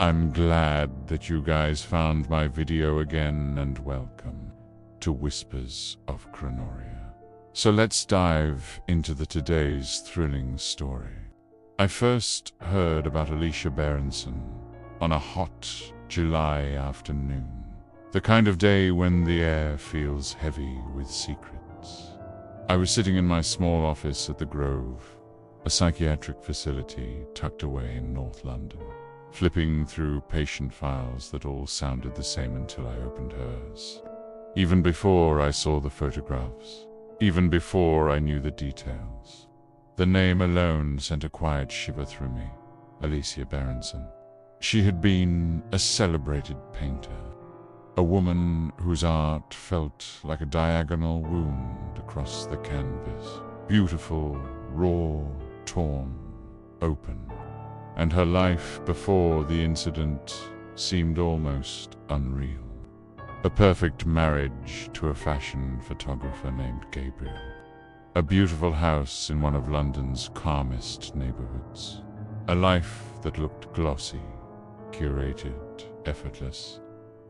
I'm glad that you guys found my video again, and welcome to Whispers of Chronoria. So let's dive into today's thrilling story. I first heard about Alicia Berenson on a hot July afternoon, the kind of day when the air feels heavy with secrets. I was sitting in my small office at the Grove, a psychiatric facility tucked away in North London, flipping through patient files that all sounded the same until I opened hers. Even before I saw the photographs, even before I knew the details, the name alone sent a quiet shiver through me. Alicia Berenson. She had been a celebrated painter, a woman whose art felt like a diagonal wound across the canvas. Beautiful, raw, torn, open. And her life before the incident seemed almost unreal. A perfect marriage to a fashion photographer named Gabriel. A beautiful house in one of London's calmest neighborhoods. A life that looked glossy, curated, effortless.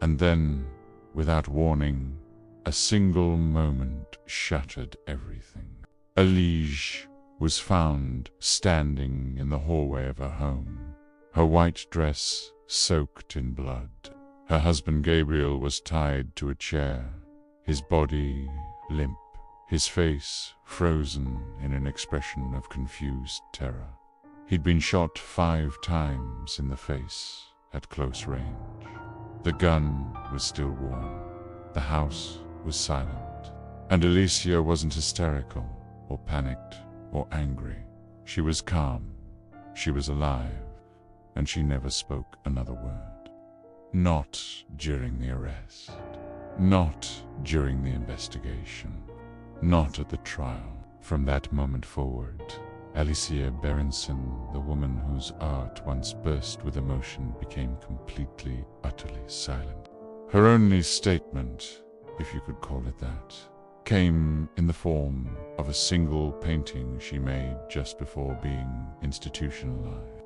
And then, without warning, a single moment shattered everything. Alicia was found standing in the hallway of her home, her white dress soaked in blood. Her husband Gabriel was tied to a chair, his body limp, his face frozen in an expression of confused terror. He'd been shot 5 times in the face at close range. The gun was still warm. The house was silent. And Alicia wasn't hysterical or panicked or angry. She was calm, she was alive, and she never spoke another word. Not during the arrest, not during the investigation, not at the trial. From that moment forward, Alicia Berenson, the woman whose art once burst with emotion, became completely, utterly silent. Her only statement, if you could call it that, came in the form of a single painting she made just before being institutionalized.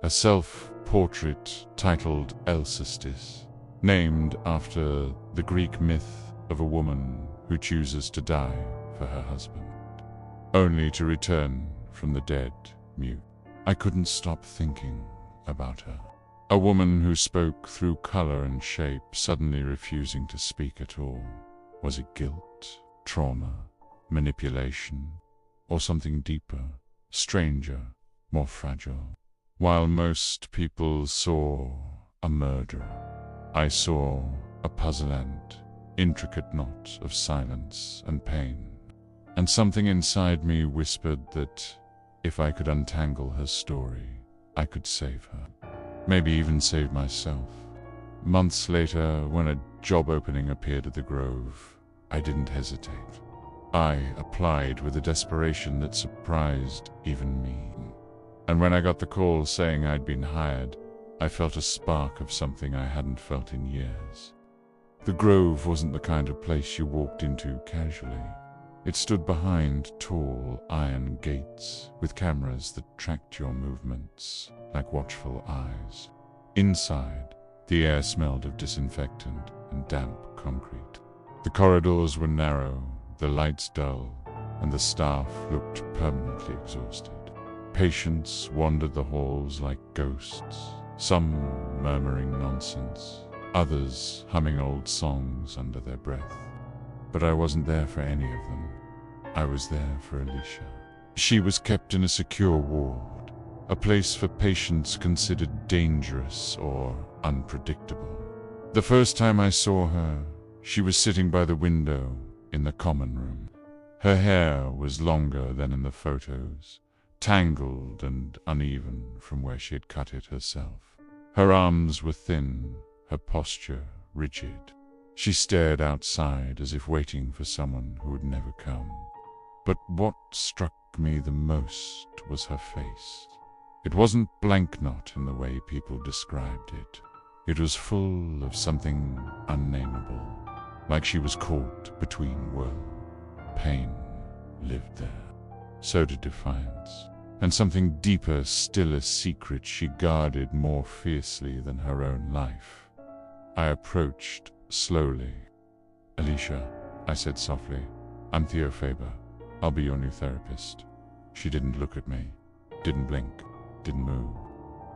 A self-portrait titled Alcestis, named after the Greek myth of a woman who chooses to die for her husband, only to return from the dead mute. I couldn't stop thinking about her. A woman who spoke through color and shape, suddenly refusing to speak at all. Was it guilt, trauma, manipulation, or something deeper, stranger, more fragile? While most people saw a murderer, I saw a puzzle-and intricate knot of silence and pain. And something inside me whispered that if I could untangle her story, I could save her. Maybe even save myself. Months later, when a job opening appeared at the Grove, I didn't hesitate. I applied with a desperation that surprised even me. And when I got the call saying I'd been hired, I felt a spark of something I hadn't felt in years. The Grove wasn't the kind of place you walked into casually. It stood behind tall iron gates with cameras that tracked your movements like watchful eyes. Inside, the air smelled of disinfectant and damp concrete. The corridors were narrow, the lights dull, and the staff looked permanently exhausted. Patients wandered the halls like ghosts, some murmuring nonsense, others humming old songs under their breath. But I wasn't there for any of them. I was there for Alicia. She was kept in a secure ward, a place for patients considered dangerous or unpredictable. The first time I saw her, she was sitting by the window in the common room. Her hair was longer than in the photos, tangled and uneven from where she had cut it herself. Her arms were thin, her posture rigid. She stared outside as if waiting for someone who would never come. But what struck me the most was her face. It wasn't blank knot in the way people described it. It was full of something unnameable, like she was caught between worlds. Pain lived there. So did defiance. and something deeper, still a secret she guarded more fiercely than her own life. I approached slowly. "Alicia," I said softly, "I'm Theo Faber. I'll be your new therapist." She didn't look at me, didn't blink, didn't move.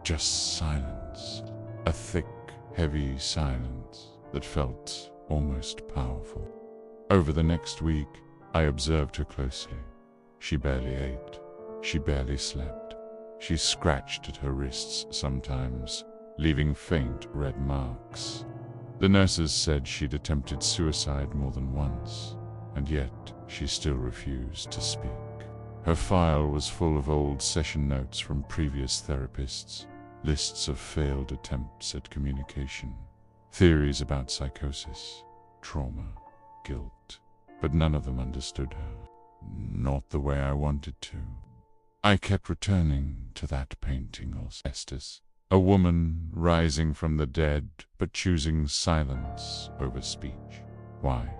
Just silence. A thick, heavy silence that felt almost powerful. Over the next week, I observed her closely. She barely ate. She barely slept. She scratched at her wrists sometimes, leaving faint red marks. The nurses said she'd attempted suicide more than once, and yet she still refused to speak. Her file was full of old session notes from previous therapists, lists of failed attempts at communication, theories about psychosis, trauma, guilt, but none of them understood her. Not the way I wanted to. I kept returning to that painting of Estes, a woman rising from the dead, but choosing silence over speech. Why?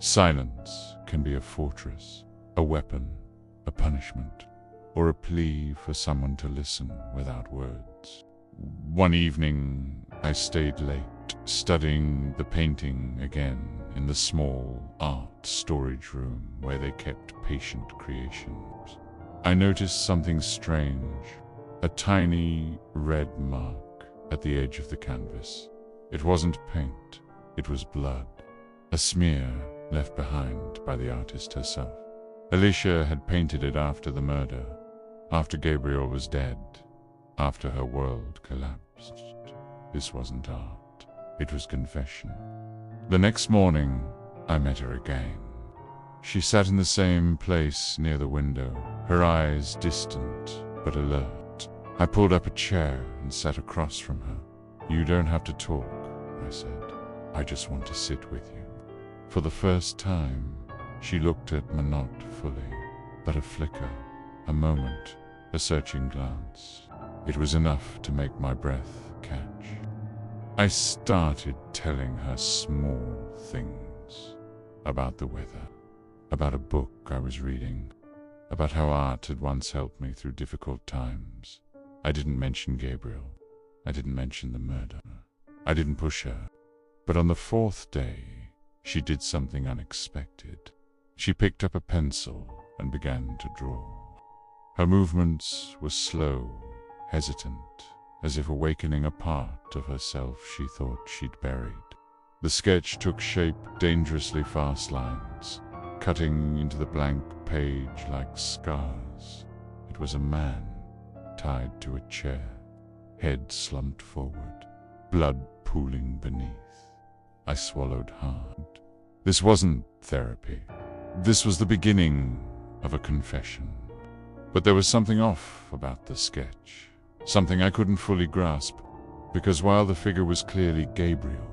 Silence can be a fortress, a weapon, a punishment, or a plea for someone to listen without words. One evening, I stayed late, studying the painting again in the small art storage room where they kept patient creations. I noticed something strange, a tiny red mark at the edge of the canvas. It wasn't paint, it was blood, a smear left behind by the artist herself. Alicia had painted it after the murder, after Gabriel was dead, after her world collapsed. This wasn't art, it was confession. The next morning, I met her again. She sat in the same place near the window, her eyes distant but alert. I pulled up a chair and sat across from her. "You don't have to talk," I said. "I just want to sit with you." For the first time, she looked at me not fully, but a flicker, a moment, a searching glance. It was enough to make my breath catch. I started telling her small things about the weather, about a book I was reading, about how art had once helped me through difficult times. I didn't mention Gabriel. I didn't mention the murder. I didn't push her. But on the fourth day, she did something unexpected. She picked up a pencil and began to draw. Her movements were slow, hesitant, as if awakening a part of herself she thought she'd buried. The sketch took shape dangerously fast lines, cutting into the blank page like scars. It was a man tied to a chair, head slumped forward, blood pooling beneath. I swallowed hard. This wasn't therapy. This was the beginning of a confession. But there was something off about the sketch, something I couldn't fully grasp, because while the figure was clearly Gabriel,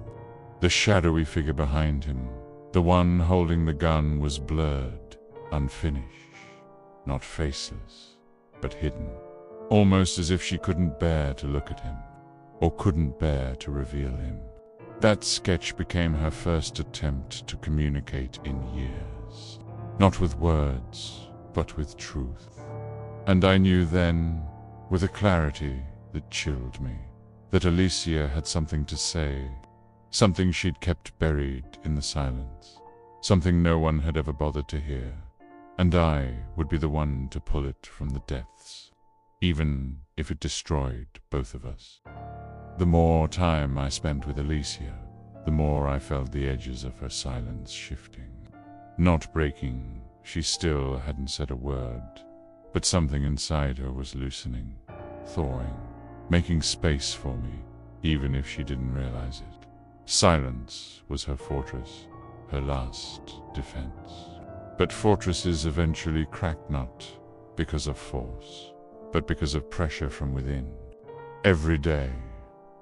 the shadowy figure behind him, the one holding the gun, was blurred, unfinished, not faceless, but hidden, almost as if she couldn't bear to look at him, or couldn't bear to reveal him. That sketch became her first attempt to communicate in years, not with words, but with truth. And I knew then, with a clarity that chilled me, that Alicia had something to say, something she'd kept buried in the silence, something no one had ever bothered to hear, and I would be the one to pull it from the depths, even if it destroyed both of us. The more time I spent with Alicia, the more I felt the edges of her silence shifting. Not breaking, she still hadn't said a word, but something inside her was loosening, thawing, making space for me, even if she didn't realize it. Silence was her fortress, her last defense. But fortresses eventually crack not because of force, but because of pressure from within. Every day,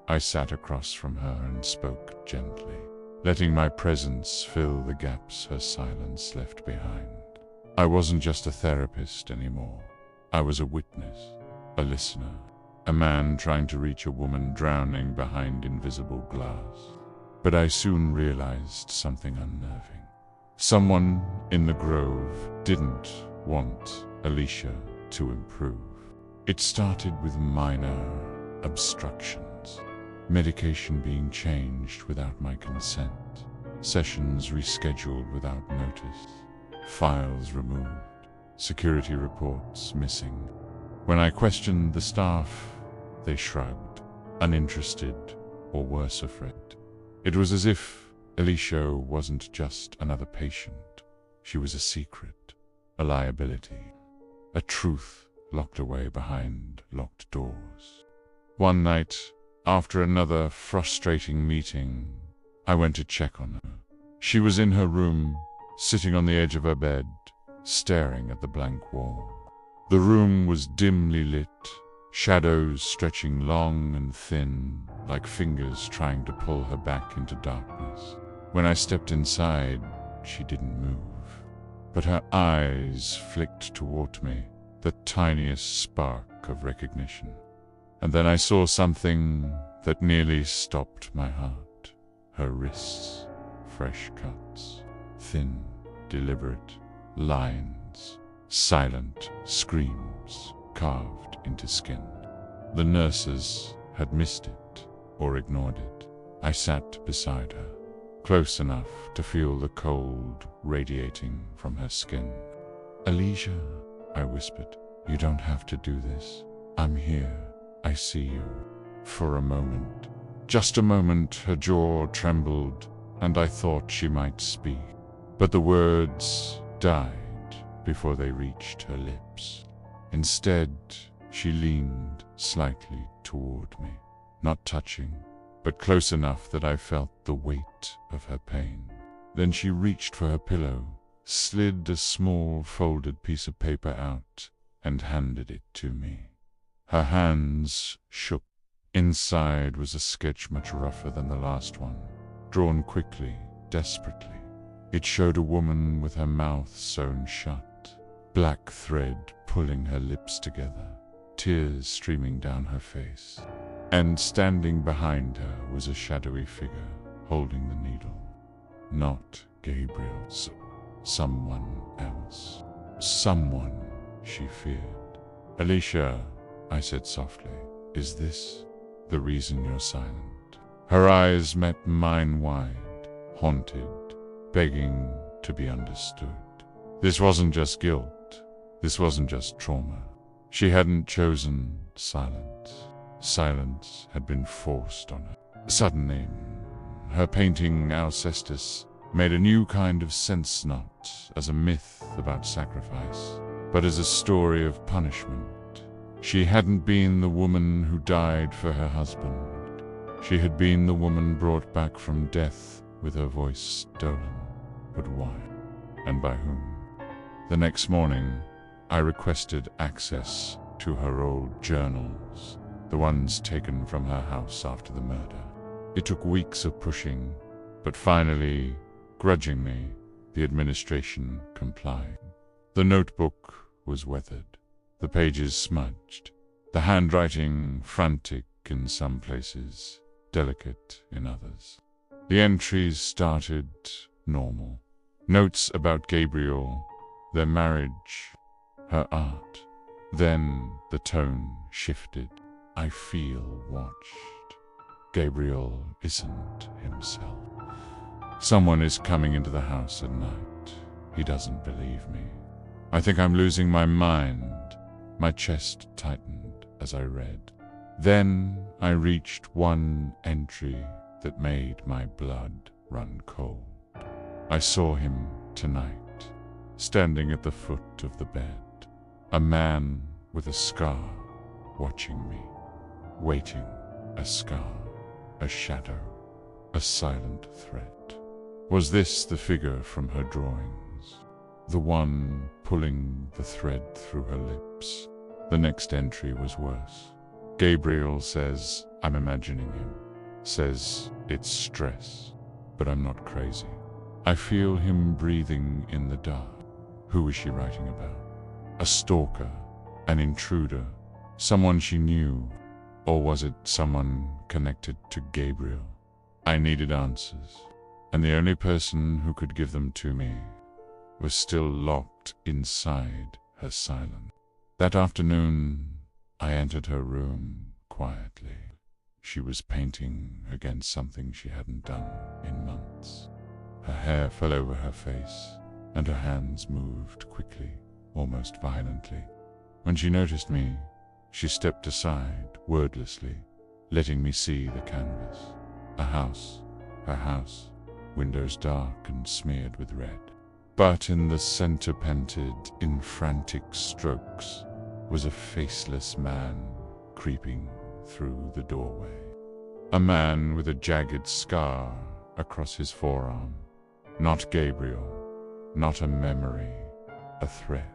I sat across from her and spoke gently, letting my presence fill the gaps her silence left behind. I wasn't just a therapist anymore. I was a witness, a listener, a man trying to reach a woman drowning behind invisible glass. But I soon realized something unnerving. Someone in the grove didn't want Alicia to improve. It started with minor obstructions, medication being changed without my consent, sessions rescheduled without notice, files removed, security reports missing. When I questioned the staff, they shrugged, uninterested or worse afraid. It was as if Alicia wasn't just another patient. She was a secret, a liability, a truth locked away behind locked doors. One night, after another frustrating meeting, I went to check on her. She was in her room, sitting on the edge of her bed, staring at the blank wall. The room was dimly lit, shadows stretching long and thin, like fingers trying to pull her back into darkness. When I stepped inside, she didn't move, but her eyes flicked toward me, the tiniest spark of recognition. And then I saw something that nearly stopped my heart. Her wrists, fresh cuts, thin, deliberate lines, silent screams carved into skin. The nurses had missed it or ignored it. I sat beside her, close enough to feel the cold radiating from her skin. "Alicia," I whispered, "you don't have to do this. I'm here. I see you." For a moment, just a moment, her jaw trembled, and I thought she might speak. But the words died before they reached her lips. Instead, she leaned slightly toward me, not touching, but close enough that I felt the weight of her pain. Then she reached for her pillow, slid a small folded piece of paper out, and handed it to me. Her hands shook. Inside was a sketch much rougher than the last one, drawn quickly, desperately. It showed a woman with her mouth sewn shut, black thread pulling her lips together, tears streaming down her face. And standing behind her was a shadowy figure, holding the needle. Not Gabriel, someone else. Someone she feared. "Alicia," I said softly, "is this the reason you're silent?" Her eyes met mine wide, haunted, begging to be understood. This wasn't just guilt. This wasn't just trauma. She hadn't chosen silence. Silence had been forced on her. Suddenly, her painting Alcestis made a new kind of sense, not as a myth about sacrifice, but as a story of punishment. She hadn't been the woman who died for her husband. She had been the woman brought back from death with her voice stolen. But why? And by whom? The next morning, I requested access to her old journals, the ones taken from her house after the murder. It took weeks of pushing, but finally, grudgingly, the administration complied. The notebook was weathered, the pages smudged, the handwriting frantic in some places, delicate in others. The entries started normal. Notes about Gabriel, their marriage, her art. Then the tone shifted. "I feel watched. Gabriel isn't himself. Someone is coming into the house at night. He doesn't believe me. I think I'm losing my mind." My chest tightened as I read. Then I reached one entry that made my blood run cold. I saw him tonight, standing at the foot of the bed, a man with a scar, watching me, waiting, a scar, a shadow, a silent threat. Was this the figure from her drawings? The one pulling the thread through her lips? The next entry was worse. "Gabriel says I'm imagining him, says it's stress, but I'm not crazy. I feel him breathing in the dark." Who was she writing about? A stalker, an intruder, someone she knew, or was it someone connected to Gabriel? I needed answers, and the only person who could give them to me was still locked inside her silence. That afternoon, I entered her room quietly. She was painting against something she hadn't done in months. Her hair fell over her face, and her hands moved quickly, almost violently. When she noticed me, she stepped aside, wordlessly, letting me see the canvas. A house, her house, windows dark and smeared with red. But in the center, painted in frantic strokes, was a faceless man creeping through the doorway. A man with a jagged scar across his forearm. Not Gabriel, not a memory, a threat.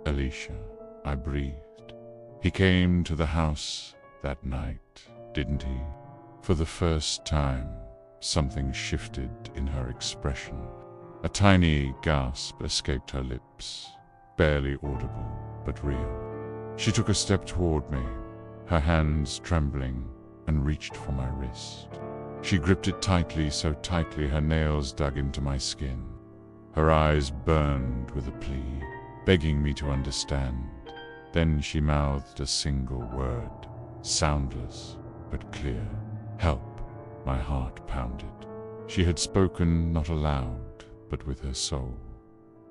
Alicia, I breathed. He came to the house that night, didn't he? For the first time, something shifted in her expression. A tiny gasp escaped her lips, barely audible, but real. She took a step toward me, her hands trembling, and reached for my wrist. She gripped it tightly, so tightly her nails dug into my skin. Her eyes burned with a plea, begging me to understand. Then she mouthed a single word, soundless but clear. Help. My heart pounded. She had spoken not aloud, but with her soul.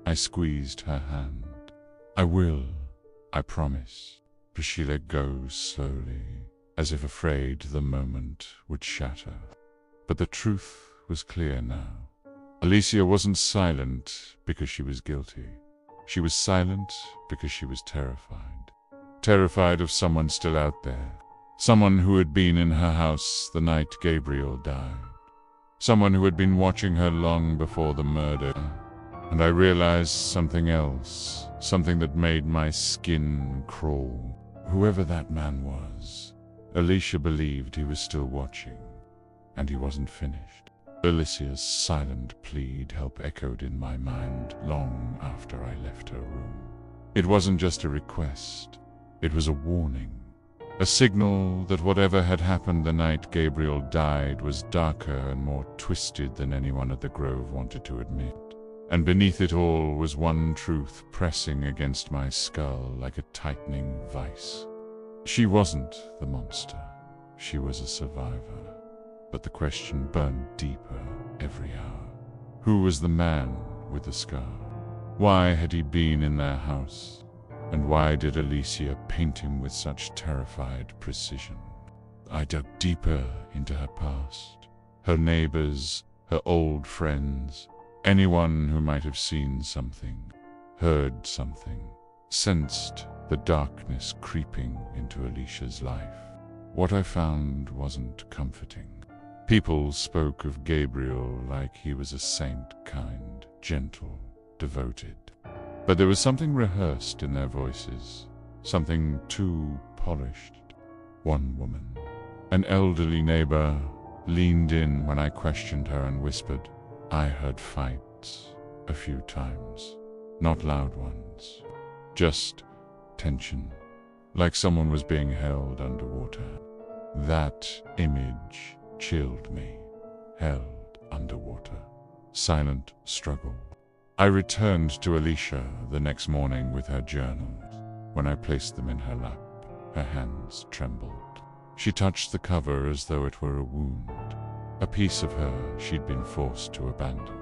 I squeezed her hand. I will, I promise. But she let go slowly, as if afraid the moment would shatter. But the truth was clear now. Alicia wasn't silent because she was guilty. She was silent because she was terrified. Terrified of someone still out there. Someone who had been in her house the night Gabriel died. Someone who had been watching her long before the murder. And I realized something else, something that made my skin crawl. Whoever that man was, Alicia believed he was still watching, and he wasn't finished. Alicia's silent plead help echoed in my mind long after I left her room. It wasn't just a request, it was a warning. A signal that whatever had happened the night Gabriel died was darker and more twisted than anyone at the Grove wanted to admit. And beneath it all was one truth pressing against my skull like a tightening vice. She wasn't the monster. She was a survivor. But the question burned deeper every hour. Who was the man with the scar? Why had he been in their house? And why did Alicia paint him with such terrified precision? I dug deeper into her past. Her neighbors, her old friends, anyone who might have seen something, heard something, sensed the darkness creeping into Alicia's life. What I found wasn't comforting. People spoke of Gabriel like he was a saint, kind, gentle, devoted. But there was something rehearsed in their voices, something too polished. One woman, an elderly neighbor, leaned in when I questioned her and whispered, I heard fights a few times, not loud ones, just tension, like someone was being held underwater. That image chilled me, held underwater, silent struggle. I returned to Alicia the next morning with her journals. When I placed them in her lap, her hands trembled. She touched the cover as though it were a wound, a piece of her she'd been forced to abandon.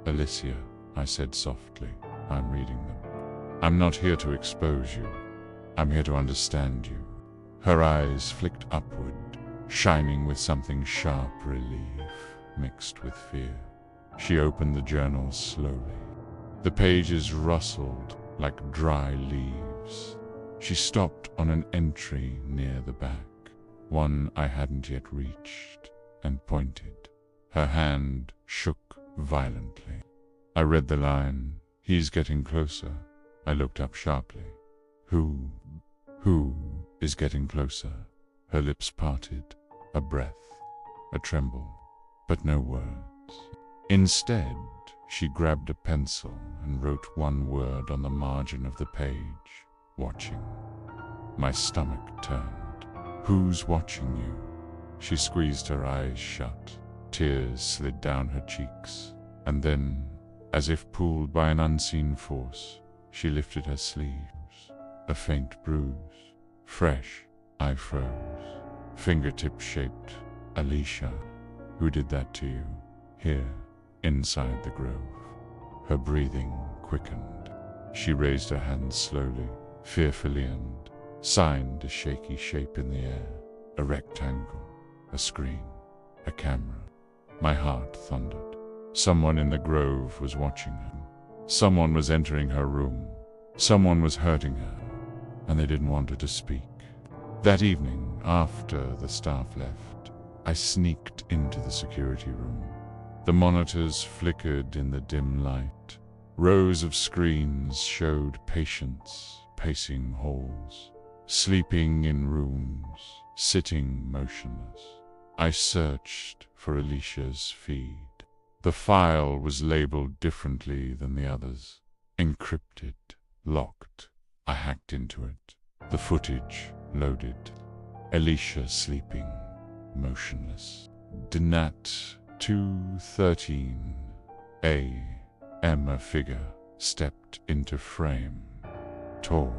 Alicia, I said softly, I'm reading them. I'm not here to expose you. I'm here to understand you. Her eyes flicked upward, shining with something sharp relief mixed with fear. She opened the journal slowly. The pages rustled like dry leaves. She stopped on an entry near the back, one I hadn't yet reached, and pointed. Her hand shook violently. I read the line, he's getting closer. I looked up sharply. Who is getting closer? Her lips parted, a breath, a tremble, but no words. Instead, she grabbed a pencil and wrote one word on the margin of the page, watching. My stomach turned. Who's watching you? She squeezed her eyes shut. Tears slid down her cheeks. And then, as if pulled by an unseen force, she lifted her sleeves. A faint bruise, Fresh. I froze. Fingertip-shaped. Alicia. Who did that to you? Here, inside the grove. Her breathing quickened. She raised her hands slowly, fearfully, and signed a shaky shape in the air. A rectangle, a screen, a camera. My heart thundered. Someone in the grove was watching her. Someone was entering her room. Someone was hurting her, and they didn't want her to speak. That evening, after the staff left, I sneaked into the security room. The monitors flickered in the dim light. Rows of screens showed patients pacing halls, sleeping in rooms, sitting motionless. I searched for Alicia's feed. The file was labeled differently than the others. Encrypted, locked. I hacked into it. The footage loaded. Alicia sleeping, motionless. Dinat 2:13 a.m. A figure stepped into frame. Tall,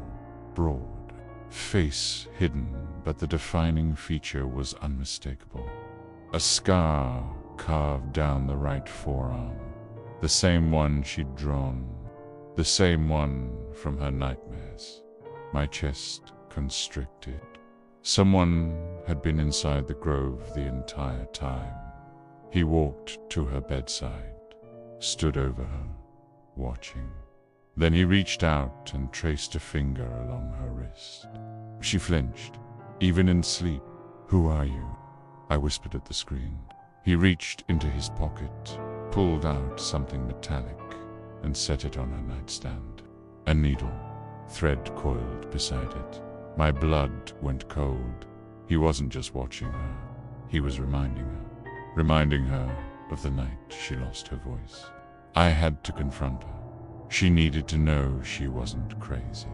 broad, face hidden, but the defining feature was unmistakable. A scar carved down the right forearm, the same one she'd drawn, the same one from her nightmares. My chest constricted. Someone had been inside the grove the entire time. He walked to her bedside, stood over her, watching. Then he reached out and traced a finger along her wrist. She flinched, even in sleep. "Who are you?" I whispered at the screen. He reached into his pocket, pulled out something metallic, and set it on her nightstand. A needle, thread coiled beside it. My blood went cold. He wasn't just watching her. He was reminding her of the night she lost her voice. I had to confront her. She needed to know she wasn't crazy.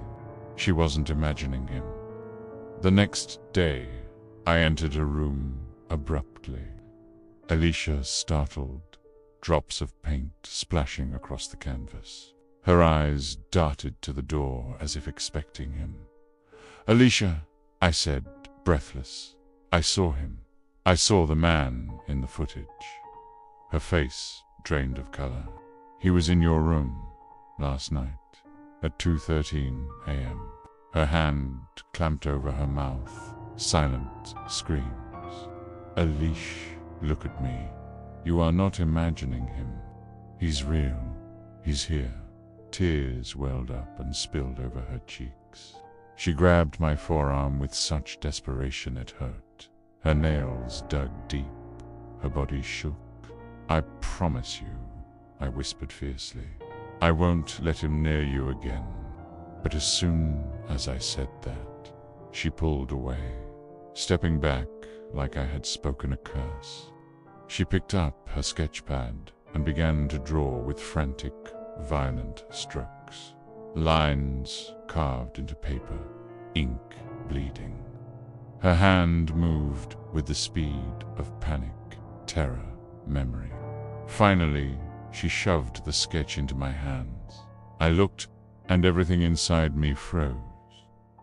She wasn't imagining him. The next day, I entered a room abruptly. Alicia startled, drops of paint splashing across the canvas. Her eyes darted to the door as if expecting him. "Alicia," I said, breathless. I saw him. I saw the man in the footage. Her face drained of color. "He was in your room last night at 2:13 a.m. Her hand clamped over her mouth. Silent screams. "Alicia, look at me. You are not imagining him. He's real. He's here." Tears welled up and spilled over her cheeks. She grabbed my forearm with such desperation it hurt. Her nails dug deep. Her body shook. "I promise you," I whispered fiercely, "I won't let him near you again." But as soon as I said that, she pulled away, stepping back like I had spoken a curse. She picked up her sketch pad and began to draw with frantic, violent strokes. Lines carved into paper, ink bleeding. Her hand moved with the speed of panic, terror, memory. Finally, she shoved the sketch into my hands. I looked, and everything inside me froze.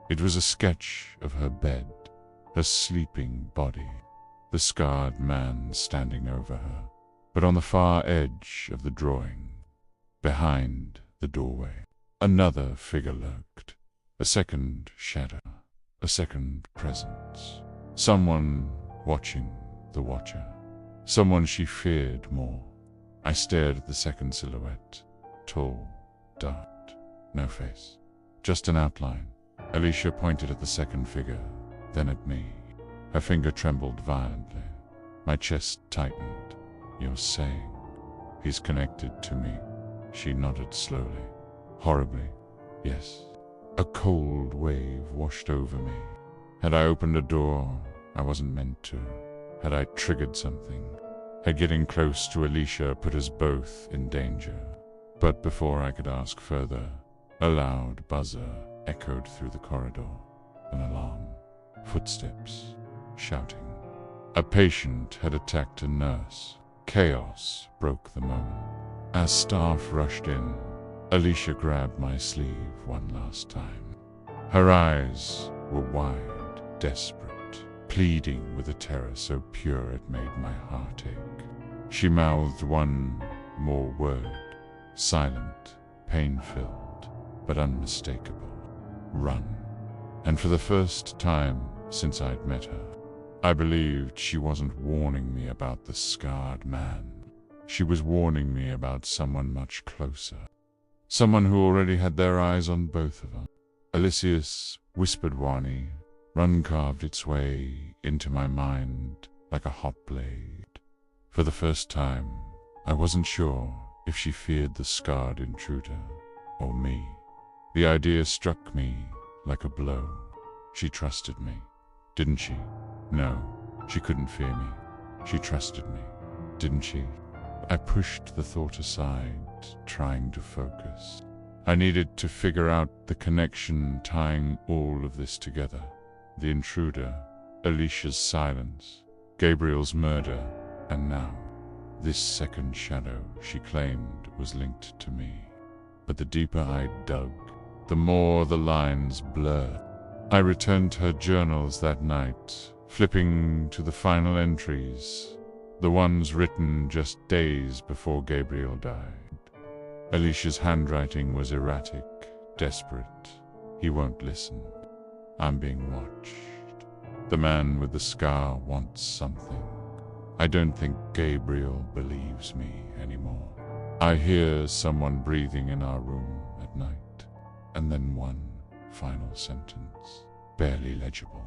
It was a sketch of her bed, her sleeping body, the scarred man standing over her. But on the far edge of the drawing, behind the doorway, another figure lurked, a second shadow, a second presence. Someone watching the watcher, someone she feared more. I stared at the second silhouette, tall, dark, no face, just an outline. Alicia pointed at the second figure, then at me. Her finger trembled violently. My chest tightened. "You're saying he's connected to me?" She nodded slowly. "Horribly, yes." A cold wave washed over me. Had I opened a door I wasn't meant to? Had I triggered something? Had getting close to Alicia put us both in danger? But before I could ask further, a loud buzzer echoed through the corridor. An alarm. Footsteps. Shouting. A patient had attacked a nurse. Chaos broke the moment. As staff rushed in, Alicia grabbed my sleeve one last time. Her eyes were wide, desperate, pleading with a terror so pure it made my heart ache. She mouthed one more word, silent, pain-filled, but unmistakable. Run. And for the first time since I'd met her, I believed she wasn't warning me about the scarred man. She was warning me about someone much closer. Someone who already had their eyes on both of us. Alicia's whispered warning carved its way into my mind like a hot blade. For the first time, I wasn't sure if she feared the scarred intruder or me. The idea struck me like a blow. She trusted me, didn't she? No, she couldn't fear me. She trusted me, didn't she? I pushed the thought aside, trying to focus. I needed to figure out the connection tying all of this together. The intruder, Alicia's silence, Gabriel's murder, and now, this second shadow she claimed was linked to me. But the deeper I dug, the more the lines blurred. I returned to her journals that night, flipping to the final entries, the ones written just days before Gabriel died. Alicia's handwriting was erratic, desperate. He won't listen. I'm being watched. The man with the scar wants something. I don't think Gabriel believes me anymore. I hear someone breathing in our room at night, and then one final sentence, barely legible.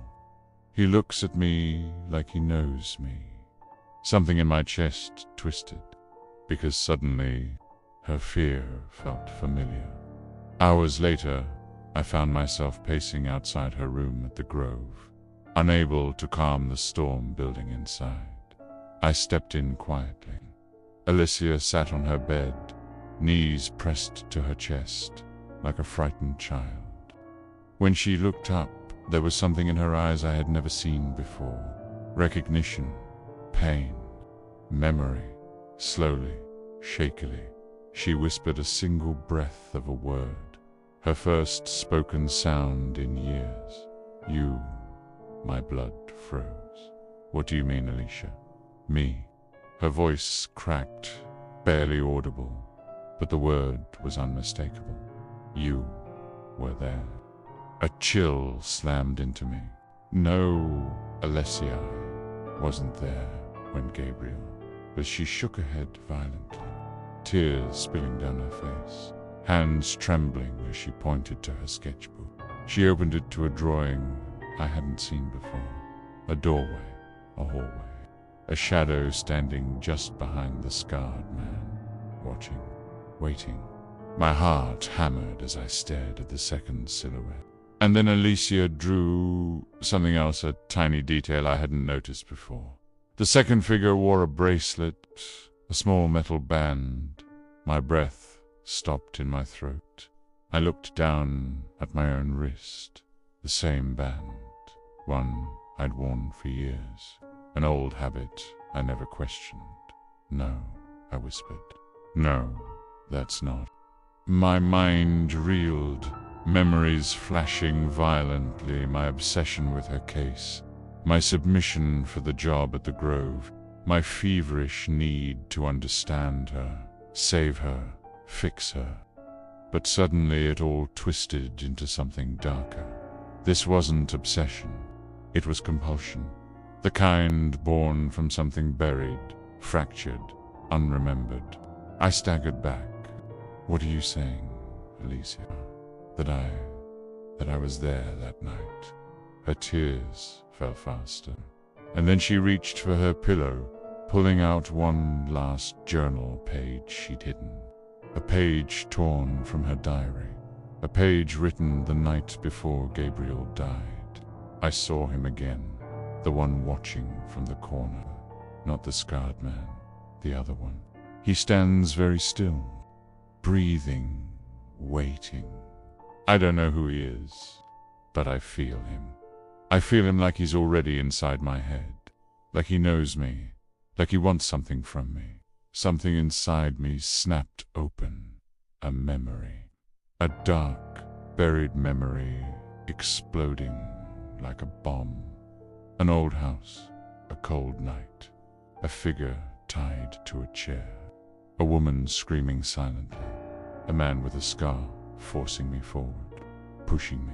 He looks at me like he knows me. Something in my chest twisted, because suddenly her fear felt familiar. Hours later, I found myself pacing outside her room at the Grove, unable to calm the storm building inside. I stepped in quietly. Alicia sat on her bed, knees pressed to her chest, like a frightened child. When she looked up, there was something in her eyes I had never seen before. Recognition, pain, memory. Slowly, shakily, she whispered a single breath of a word, her first spoken sound in years. You. My blood froze. What do you mean, Alicia? Me. Her voice cracked, barely audible, but the word was unmistakable. You were there. A chill slammed into me. No, Alicia wasn't there when Gabriel, as she shook her head violently, tears spilling down her face, hands trembling as she pointed to her sketchbook. She opened it to a drawing I hadn't seen before. A doorway, a hallway, a shadow standing just behind the scarred man, watching, waiting. My heart hammered as I stared at the second silhouette. And then Alicia drew something else, a tiny detail I hadn't noticed before. The second figure wore a bracelet, a small metal band. My breath stopped in my throat. I looked down at my own wrist. The same band, one I'd worn for years. An old habit I never questioned. No, I whispered. No, that's not. My mind reeled, memories flashing violently, my obsession with her case, my submission for the job at the Grove, my feverish need to understand her, save her, fix her. But suddenly it all twisted into something darker. This wasn't obsession, it was compulsion. The kind born from something buried, fractured, unremembered. I staggered back. What are you saying, Alicia? That I was there that night. Her tears fell faster. And then she reached for her pillow, pulling out one last journal page she'd hidden. A page torn from her diary. A page written the night before Gabriel died. I saw him again. The one watching from the corner, not the scarred man, the other one. He stands very still, breathing, waiting. I don't know who he is, but I feel him. I feel him like he's already inside my head, like he knows me, like he wants something from me. Something inside me snapped open, a memory, a dark, buried memory exploding like a bomb. An old house, a cold night, a figure tied to a chair, a woman screaming silently, a man with a scar forcing me forward, pushing me.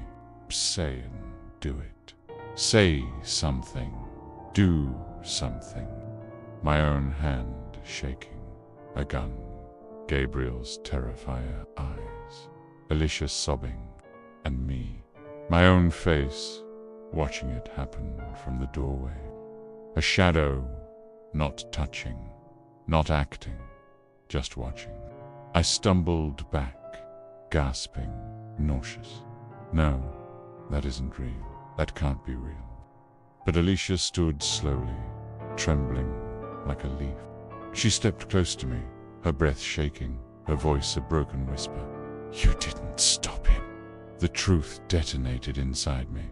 Say and do it. Say something. Do something. My own hand shaking. A gun. Gabriel's terrifier eyes. Alicia sobbing. And me. My own face, watching it happen from the doorway. A shadow, not touching, not acting, just watching. I stumbled back, gasping, nauseous. No, that isn't real. That can't be real. But Alicia stood slowly, trembling like a leaf. She stepped close to me, her breath shaking, her voice a broken whisper. You didn't stop him. The truth detonated inside me.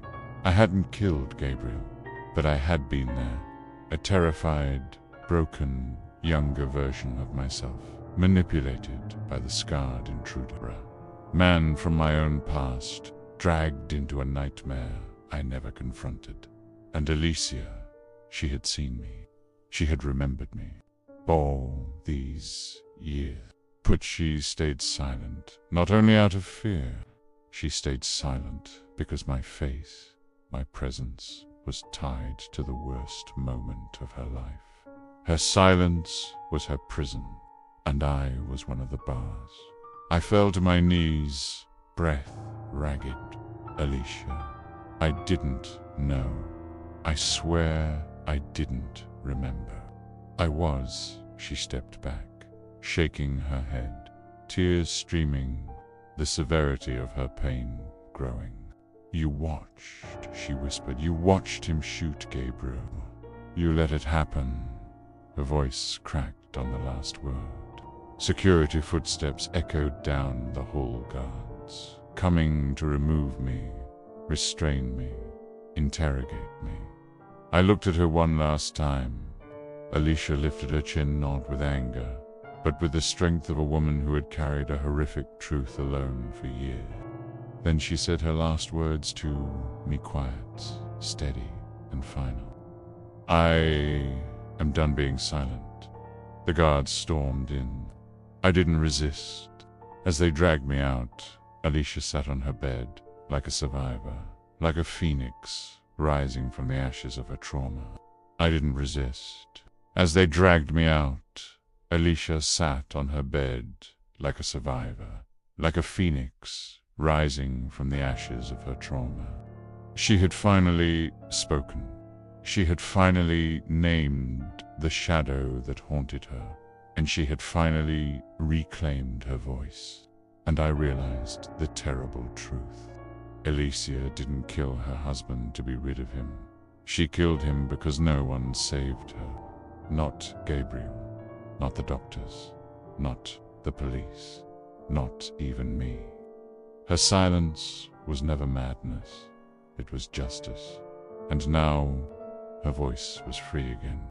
I hadn't killed Gabriel, but I had been there. A terrified, broken, younger version of myself, manipulated by the scarred intruder. Man from my own past, dragged into a nightmare I never confronted. And Alicia, she had seen me. She had remembered me. All these years. But she stayed silent, not only out of fear. She stayed silent because my face, my presence, was tied to the worst moment of her life. Her silence was her prison, and I was one of the bars. I fell to my knees, breath ragged. Alicia, I didn't know. I swear I didn't remember. I was, she stepped back, shaking her head, tears streaming, the severity of her pain growing. You watched, she whispered. You watched him shoot Gabriel. You let it happen. Her voice cracked on the last word. Security footsteps echoed down the hall guards, coming to remove me, restrain me, interrogate me. I looked at her one last time. Alicia lifted her chin not with anger, but with the strength of a woman who had carried a horrific truth alone for years. Then she said her last words to me, quiet, steady, and final. I am done being silent. The guards stormed in. I didn't resist. As they dragged me out, Alicia sat on her bed, like a survivor, like a phoenix rising from the ashes of her trauma. I didn't resist. As they dragged me out, Alicia sat on her bed, like a survivor, like a phoenix rising from the ashes of her trauma. She had finally spoken. She had finally named the shadow that haunted her, and she had finally reclaimed her voice. And I realized the terrible truth. Alicia didn't kill her husband to be rid of him. She killed him because no one saved her. Not Gabriel, not the doctors, not the police, not even me. Her silence was never madness, it was justice. And now her voice was free again.